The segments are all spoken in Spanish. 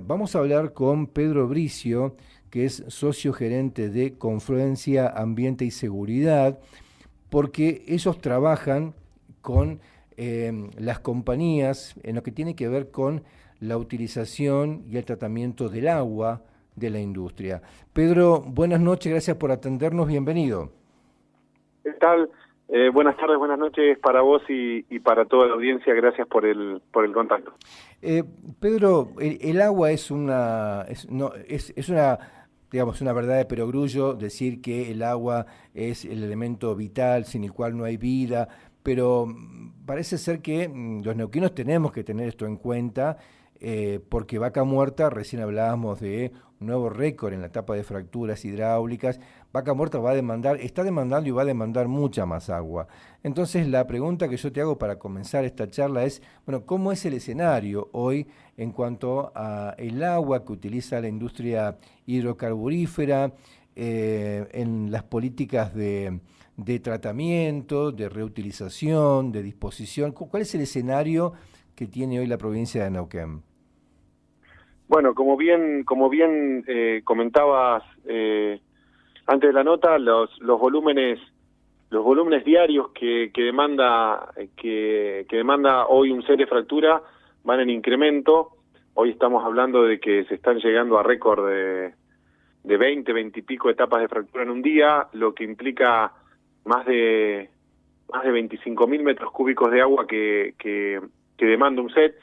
Vamos a hablar con Pedro Bricio, que es socio gerente de Confluencia Ambiente y Seguridad, porque ellos trabajan con las compañías en lo que tiene que ver con la utilización y el tratamiento del agua de la industria. Pedro, buenas noches, gracias por atendernos, bienvenido. ¿Qué tal? Buenas tardes, buenas noches para vos y para toda la audiencia. Gracias por el contacto. Pedro, el agua es una, es una, digamos, una verdad de perogrullo decir que el agua es el elemento vital sin el cual no hay vida, pero parece ser que los neuquinos tenemos que tener esto en cuenta, porque Vaca Muerta, recién hablábamos de un nuevo récord en la etapa de fracturas hidráulicas. Vaca Muerta va a demandar, está demandando y va a demandar mucha más agua. Entonces la pregunta que yo te hago para comenzar esta charla es, bueno, ¿cómo es el escenario hoy en cuanto a el agua que utiliza la industria hidrocarburífera, en las políticas de tratamiento, de reutilización, de disposición? ¿Cuál es el escenario que tiene hoy la provincia de Neuquén? Bueno, como bien comentabas antes de la nota, los volúmenes diarios que demanda hoy un set de fractura van en incremento. Hoy estamos hablando de que se están llegando a récord de 20 y pico etapas de fractura en un día, lo que implica más de 25.000 metros cúbicos de agua que demanda un set.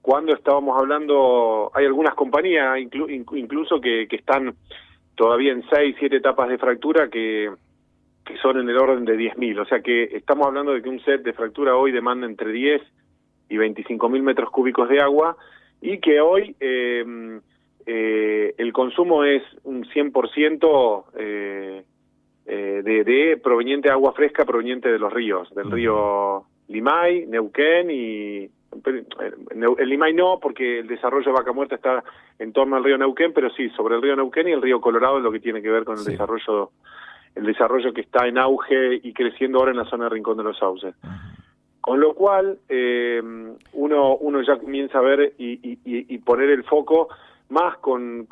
Cuando estábamos hablando, hay algunas compañías incluso que están todavía en 6, 7 etapas de fractura que son en el orden de 10.000. O sea que estamos hablando de que un set de fractura hoy demanda entre 10 y 25.000 metros cúbicos de agua, y que hoy el consumo es un 100% de proveniente de agua fresca, proveniente de los ríos, del río Limay, Neuquén y... El Limay no, porque el desarrollo de Vaca Muerta está en torno al río Neuquén, pero sí, sobre el río Neuquén y el río Colorado es lo que tiene que ver con el desarrollo que está en auge y creciendo ahora en la zona de Rincón de los Sauces. Con lo cual, uno ya comienza a ver y poner el foco más con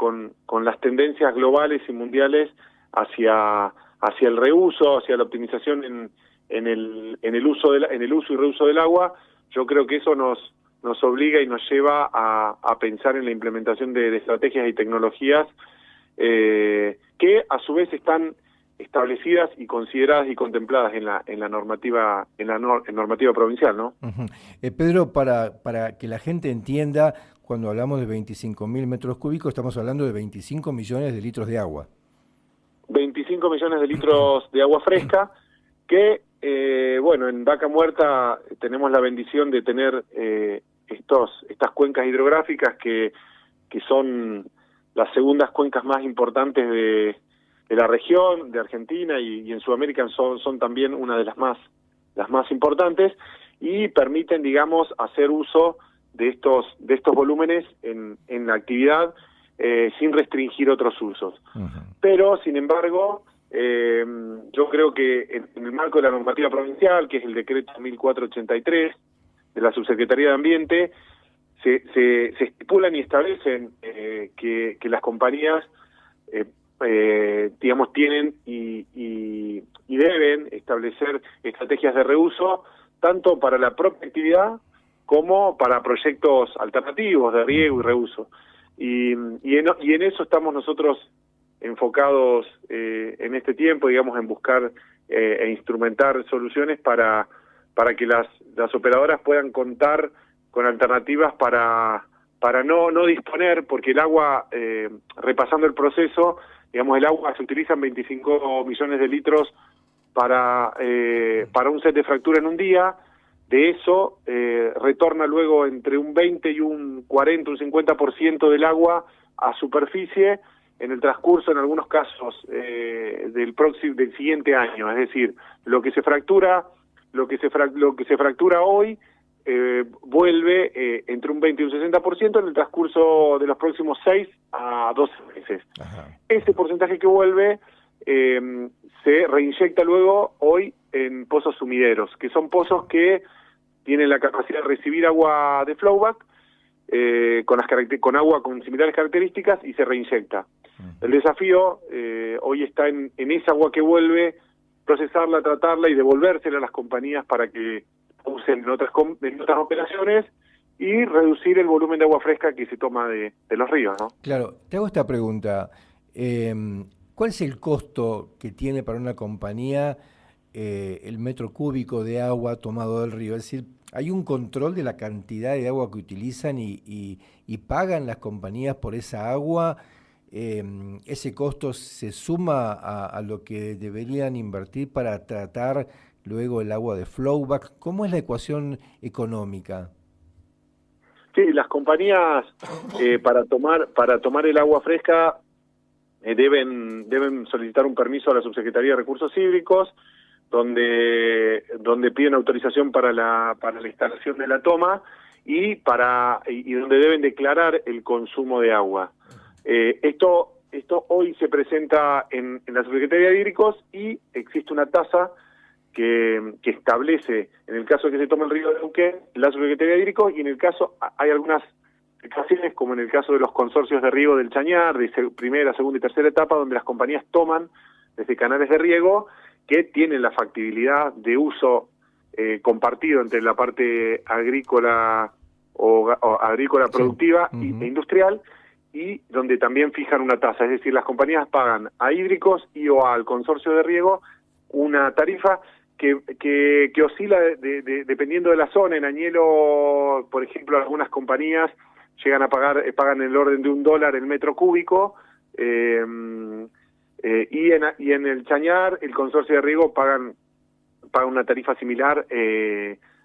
las tendencias globales y mundiales hacia el reuso, hacia la optimización en el uso y reuso del agua. Yo creo que eso nos obliga y nos lleva a pensar en la implementación de estrategias y tecnologías que a su vez están establecidas y consideradas y contempladas en la normativa provincial, ¿no? Pedro, para que la gente entienda, cuando hablamos de 25.000 metros cúbicos, estamos hablando de 25 millones de litros de agua. 25 millones de litros de agua fresca que, bueno, en Vaca Muerta tenemos la bendición de tener estas cuencas hidrográficas que son las segundas cuencas más importantes de la región, de Argentina y en Sudamérica son también una de las más importantes, y permiten, digamos, hacer uso de estos volúmenes en la actividad sin restringir otros usos. Pero, sin embargo, yo creo que en el marco de la normativa provincial, que es el decreto 1483 de la Subsecretaría de Ambiente, se estipulan y establecen que las compañías digamos, tienen y deben establecer estrategias de reuso tanto para la propia actividad como para proyectos alternativos de riego y reuso. Y en eso estamos nosotros enfocados en este tiempo, digamos, en buscar e instrumentar soluciones para que las operadoras puedan contar con alternativas para no disponer, porque el agua, repasando el proceso, digamos, el agua se utiliza en 25 millones de litros para un set de fractura en un día. De eso retorna luego entre un 20 y un 40, un 50% del agua a superficie en el transcurso, en algunos casos, del siguiente año. Es decir, lo que se fractura hoy vuelve entre un 20 y un 60% en el transcurso de los próximos 6 a 12 meses. Ese porcentaje que vuelve se reinyecta luego hoy en pozos sumideros, que son pozos que tienen la capacidad de recibir agua de flowback con agua con similares características y se reinyecta. El desafío hoy está en esa agua que vuelve, procesarla, tratarla y devolvérsela a las compañías para que usen en otras operaciones y reducir el volumen de agua fresca que se toma de los ríos, ¿no? Claro, te hago esta pregunta. ¿Cuál es el costo que tiene para una compañía el metro cúbico de agua tomado del río? Es decir, ¿hay un control de la cantidad de agua que utilizan y pagan las compañías por esa agua? ¿Ese costo se suma a lo que deberían invertir para tratar luego el agua de flowback? ¿Cómo es la ecuación económica? Sí, las compañías para tomar el agua fresca deben solicitar un permiso a la Subsecretaría de Recursos Hídricos, donde piden autorización para la instalación de la toma y donde deben declarar el consumo de agua. Esto hoy se presenta en la Subsecretaría de Hídricos y existe una tasa que establece, en el caso de que se tome el río de Neuquén, la Subsecretaría de Hídricos, y en el caso, hay algunas situaciones, como en el caso de los consorcios de riego del Chañar, de primera, segunda y tercera etapa, donde las compañías toman desde canales de riego que tienen la factibilidad de uso compartido entre la parte agrícola o agrícola productiva e industrial, y donde también fijan una tasa, es decir, las compañías pagan a hídricos y o al consorcio de riego una tarifa que oscila dependiendo de la zona. En Añelo, por ejemplo, algunas compañías llegan a pagan en el orden de $1 el metro cúbico, y en el Chañar, el consorcio de riego paga una tarifa similar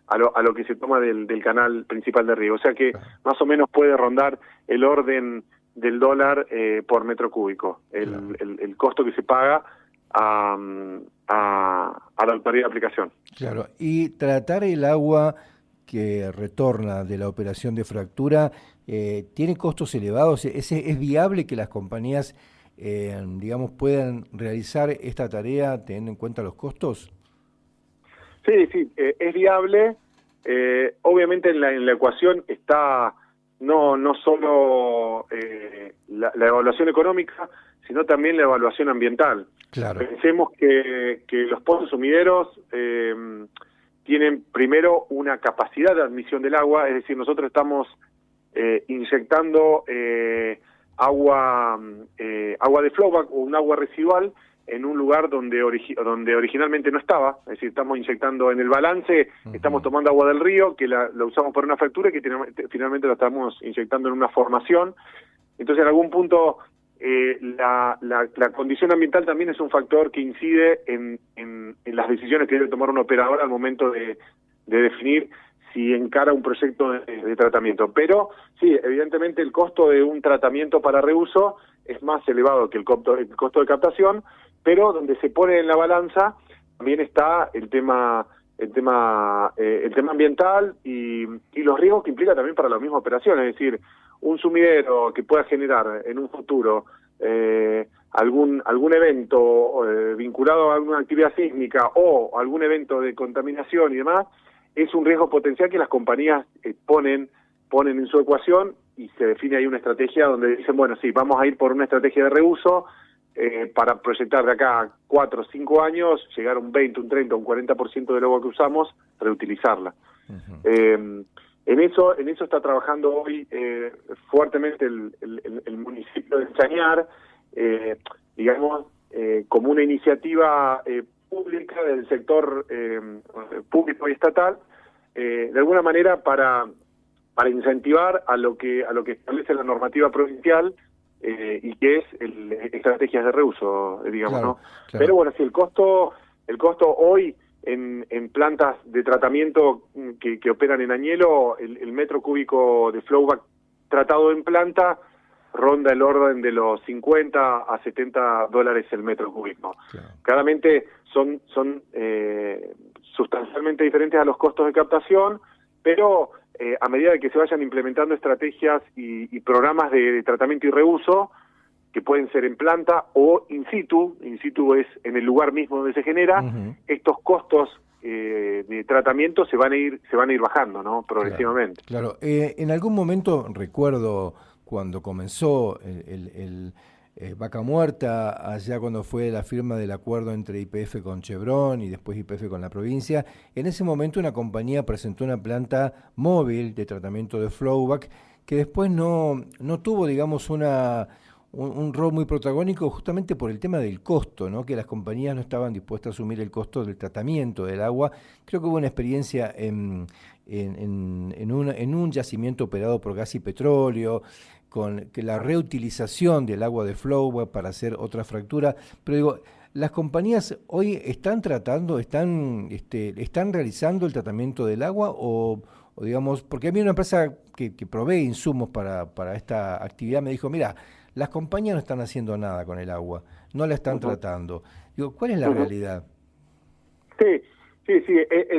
a lo que se toma del canal principal de riego. O sea que más o menos puede rondar el orden del dólar por metro cúbico, el costo que se paga a la autoridad de aplicación. Claro, y tratar el agua que retorna de la operación de fractura tiene costos elevados. ¿Es viable que las compañías, digamos, puedan realizar esta tarea teniendo en cuenta los costos? Sí, es viable. Obviamente en la ecuación está no solo la evaluación económica, sino también la evaluación ambiental. Claro. Pensemos que los pozos sumideros tienen primero una capacidad de admisión del agua, es decir, nosotros estamos inyectando agua de flowback o un agua residual en un lugar donde originalmente no estaba, es decir, estamos inyectando en el balance, estamos tomando agua del río, que la usamos para una fractura y que finalmente la estamos inyectando en una formación. Entonces, en algún punto, la condición ambiental también es un factor que incide en las decisiones que debe tomar un operador al momento de definir si encara un proyecto de tratamiento. Pero sí, evidentemente el costo de un tratamiento para reuso es más elevado que el costo de captación, pero donde se pone en la balanza también está el tema ambiental y los riesgos que implica también para la misma operación. Es decir, un sumidero que pueda generar en un futuro algún evento vinculado a alguna actividad sísmica o algún evento de contaminación y demás, es un riesgo potencial que las compañías ponen en su ecuación, y se define ahí una estrategia donde dicen, bueno, sí, vamos a ir por una estrategia de reuso para proyectar de acá a 4 o 5 años, llegar a un 20, un 30, un 40% del agua que usamos, reutilizarla. En eso está trabajando hoy fuertemente el municipio de Chañar, digamos, como una iniciativa pública del sector público y estatal, de alguna manera para incentivar a lo que establece la normativa provincial, y que es estrategias de reuso, digamos, claro, ¿no? Claro. Pero bueno, si el costo hoy en plantas de tratamiento que operan en Añelo, el metro cúbico de flowback tratado en planta ronda el orden de los $50 a $70 el metro cúbico. Claro. Claramente son sustancialmente diferentes a los costos de captación, pero a medida de que se vayan implementando estrategias y programas de tratamiento y reuso, que pueden ser en planta o in situ es en el lugar mismo donde se genera, estos costos de tratamiento se van a ir bajando, ¿no? Progresivamente. Claro. En algún momento recuerdo cuando comenzó el Vaca Muerta, allá cuando fue la firma del acuerdo entre YPF con Chevron y después YPF con la provincia, en ese momento una compañía presentó una planta móvil de tratamiento de flowback que después no tuvo, digamos, un rol muy protagónico justamente por el tema del costo, ¿no? Que las compañías no estaban dispuestas a asumir el costo del tratamiento del agua. Creo que hubo una experiencia en un yacimiento operado por gas y petróleo, con que la reutilización del agua de flowback para hacer otra fractura, pero digo, las compañías hoy están están realizando el tratamiento del agua o digamos, porque a mí una empresa que provee insumos para esta actividad me dijo, mira, las compañías no están haciendo nada con el agua, no la están tratando. Digo, ¿cuál es la realidad? Sí,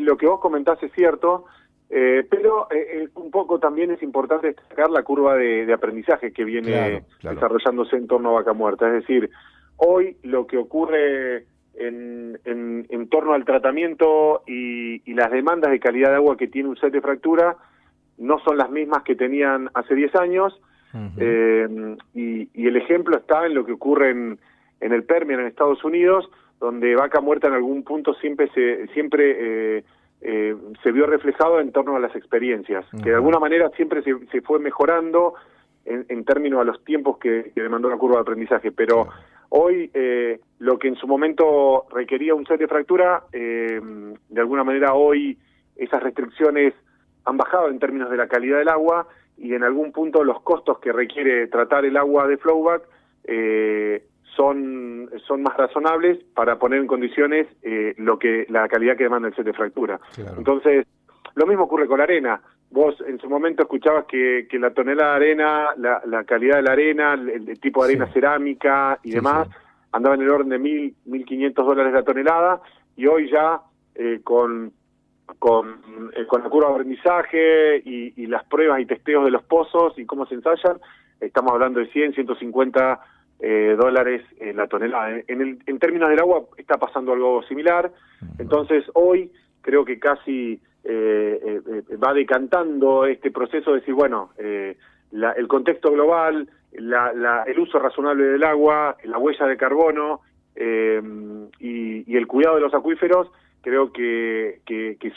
lo que vos comentás es cierto, pero un poco también es importante destacar la curva de aprendizaje que viene desarrollándose en torno a Vaca Muerta. Es decir, hoy lo que ocurre en torno al tratamiento y las demandas de calidad de agua que tiene un set de fractura no son las mismas que tenían hace 10 años. Y el ejemplo está en lo que ocurre en el Permian, en Estados Unidos, donde Vaca Muerta en algún punto siempre se vio reflejado en torno a las experiencias, que de alguna manera siempre se fue mejorando en términos a los tiempos que demandó la curva de aprendizaje, pero hoy lo que en su momento requería un set de fractura, de alguna manera hoy esas restricciones han bajado en términos de la calidad del agua, y en algún punto los costos que requiere tratar el agua de flowback son más razonables para poner en condiciones la calidad que demanda el set de fractura. Claro. Entonces, lo mismo ocurre con la arena. Vos en su momento escuchabas que la tonelada de arena, la calidad de la arena, el tipo de arena cerámica y demás, andaba en el orden de $1.500 la tonelada, y hoy ya con la curva de aprendizaje y las pruebas y testeos de los pozos y cómo se ensayan, estamos hablando de 100, 150 dólares la tonelada. En términos del agua está pasando algo similar. Entonces hoy creo que casi va decantando este proceso de decir, bueno, el contexto global, el uso razonable del agua, la huella de carbono y el cuidado de los acuíferos, creo que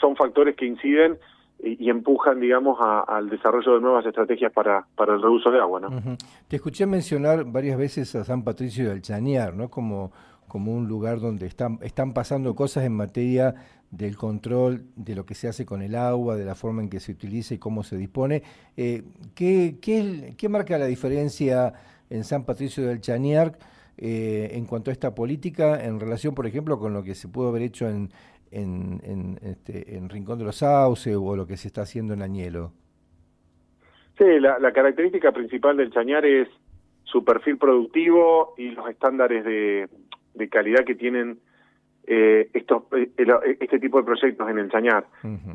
son factores que inciden y empujan, digamos, al desarrollo de nuevas estrategias para el reuso de agua, ¿no? Te escuché mencionar varias veces a San Patricio del Chañar, ¿no? Como un lugar donde están pasando cosas en materia del control de lo que se hace con el agua, de la forma en que se utiliza y cómo se dispone. ¿Qué marca la diferencia en San Patricio del Chañar en cuanto a esta política en relación, por ejemplo, con lo que se pudo haber hecho en Rincón de los Sauces o lo que se está haciendo en Añelo? Sí, la característica principal del Chañar es su perfil productivo y los estándares de calidad que tienen este tipo de proyectos en el Chañar.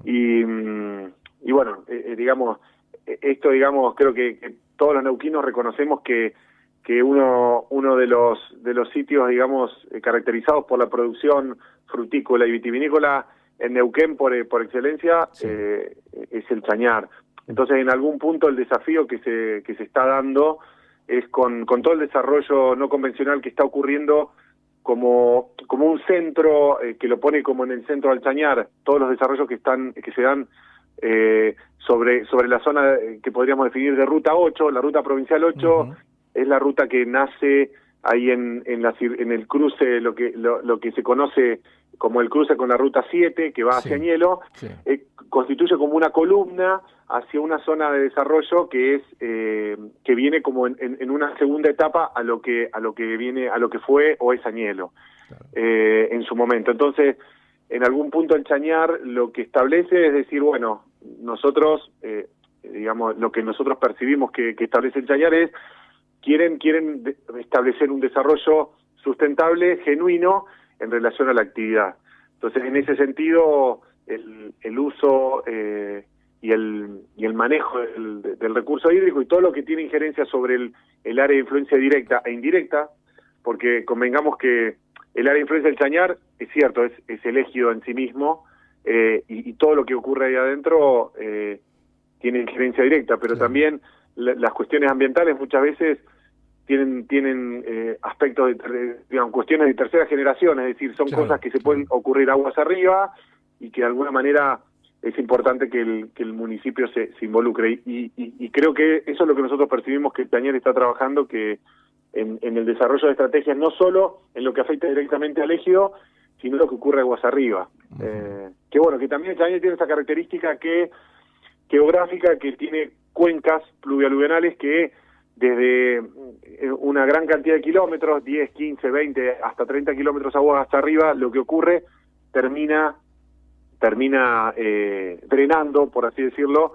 Y bueno, creo que todos los neuquinos reconocemos que uno de los sitios, digamos, caracterizados por la producción frutícola y vitivinícola en Neuquén por excelencia, es el Chañar. Entonces, en algún punto el desafío que se está dando es con todo el desarrollo no convencional que está ocurriendo como un centro que lo pone como en el centro del Chañar, todos los desarrollos que se dan sobre la zona que podríamos definir de Ruta 8, la Ruta Provincial 8, es la ruta que nace ahí en el cruce, lo que se conoce como el cruce con la Ruta 7, que va hacia Añelo, constituye como una columna hacia una zona de desarrollo que viene como en una segunda etapa a lo que fue o es Añelo, en su momento. Entonces, en algún punto el Chañar lo que establece es decir, bueno, nosotros, digamos, lo que nosotros percibimos que establece el Chañar es quieren establecer un desarrollo sustentable, genuino, en relación a la actividad. Entonces, en ese sentido, el uso y el manejo del recurso hídrico y todo lo que tiene injerencia sobre el área de influencia directa e indirecta, porque convengamos que el área de influencia del Chañar, es cierto, es el ejido en sí mismo, y todo lo que ocurre ahí adentro tiene injerencia directa, pero también las cuestiones ambientales muchas veces tienen aspectos, digamos, cuestiones de tercera generación, es decir, son cosas que se pueden ocurrir aguas arriba y que de alguna manera es importante que el municipio se involucre. Y creo que eso es lo que nosotros percibimos que Chañar está trabajando, que en el desarrollo de estrategias, no solo en lo que afecta directamente al ejido, sino lo que ocurre aguas arriba. Que bueno, que también Chañar tiene esa característica geográfica, que tiene cuencas pluvialuviales que desde una gran cantidad de kilómetros, 10, 15, 20, hasta 30 kilómetros aguas hasta arriba, lo que ocurre termina drenando, por así decirlo,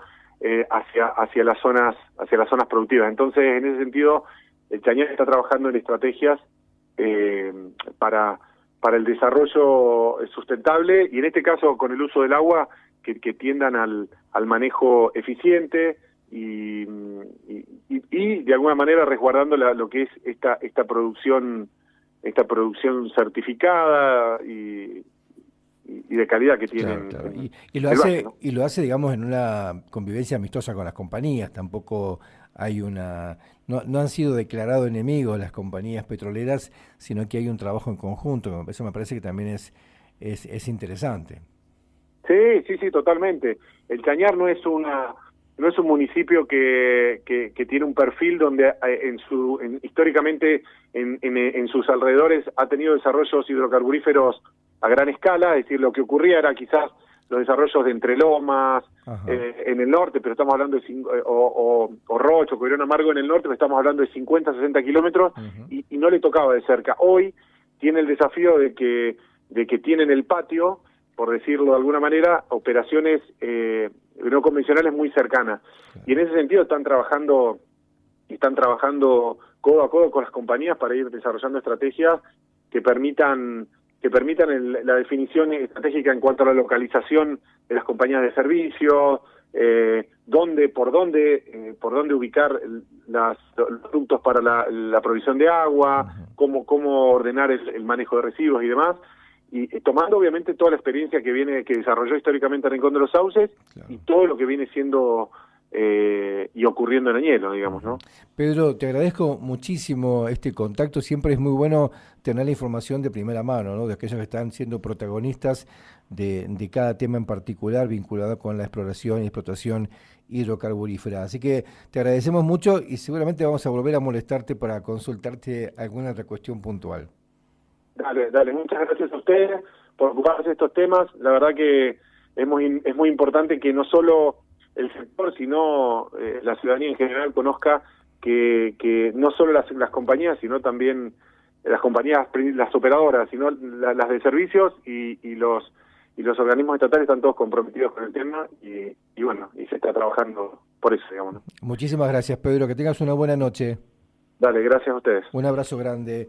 hacia las zonas productivas. Entonces, en ese sentido, el Chañar está trabajando en estrategias para el desarrollo sustentable, y en este caso con el uso del agua que tiendan al manejo eficiente y de alguna manera resguardando lo que es esta producción certificada y de calidad que tienen. Claro. Y lo hace, digamos, en una convivencia amistosa con las compañías. Tampoco hay no han sido declarados enemigos las compañías petroleras, sino que hay un trabajo en conjunto. Eso me parece que también es interesante. Sí, totalmente. El Chañar no es un municipio que tiene un perfil donde históricamente en sus alrededores ha tenido desarrollos hidrocarburíferos a gran escala, es decir, lo que ocurría era quizás los desarrollos de Entre Lomas en el norte, pero estamos hablando de o Rocho, Coirón Amargo en el norte, pero estamos hablando de 50, 60 kilómetros, y no le tocaba de cerca. Hoy tiene el desafío de que tienen el patio, por decirlo de alguna manera, operaciones no convencionales muy cercanas. Y en ese sentido están trabajando codo a codo con las compañías para ir desarrollando estrategias que permitan la definición estratégica en cuanto a la localización de las compañías de servicios, por dónde ubicar los ductos para la provisión de agua, cómo ordenar el manejo de residuos y demás, y tomando obviamente toda la experiencia que desarrolló históricamente Rincón de los Sauces, y todo lo que viene siendo y ocurriendo en Añelo, digamos, ¿no? Pedro, te agradezco muchísimo este contacto. Siempre es muy bueno tener la información de primera mano, ¿no? De aquellos que están siendo protagonistas de cada tema en particular vinculado con la exploración y explotación hidrocarburífera. Así que te agradecemos mucho y seguramente vamos a volver a molestarte para consultarte alguna otra cuestión puntual. Dale, muchas gracias a ustedes por ocuparse de estos temas. La verdad que es muy importante que no solo el sector, sino la ciudadanía en general conozca que no solo las compañías, sino también las compañías, las operadoras, sino las de servicios y los organismos estatales están todos comprometidos con el tema y bueno, y se está trabajando por eso, digamos, ¿no? Muchísimas gracias, Pedro. Que tengas una buena noche. Dale, gracias a ustedes. Un abrazo grande.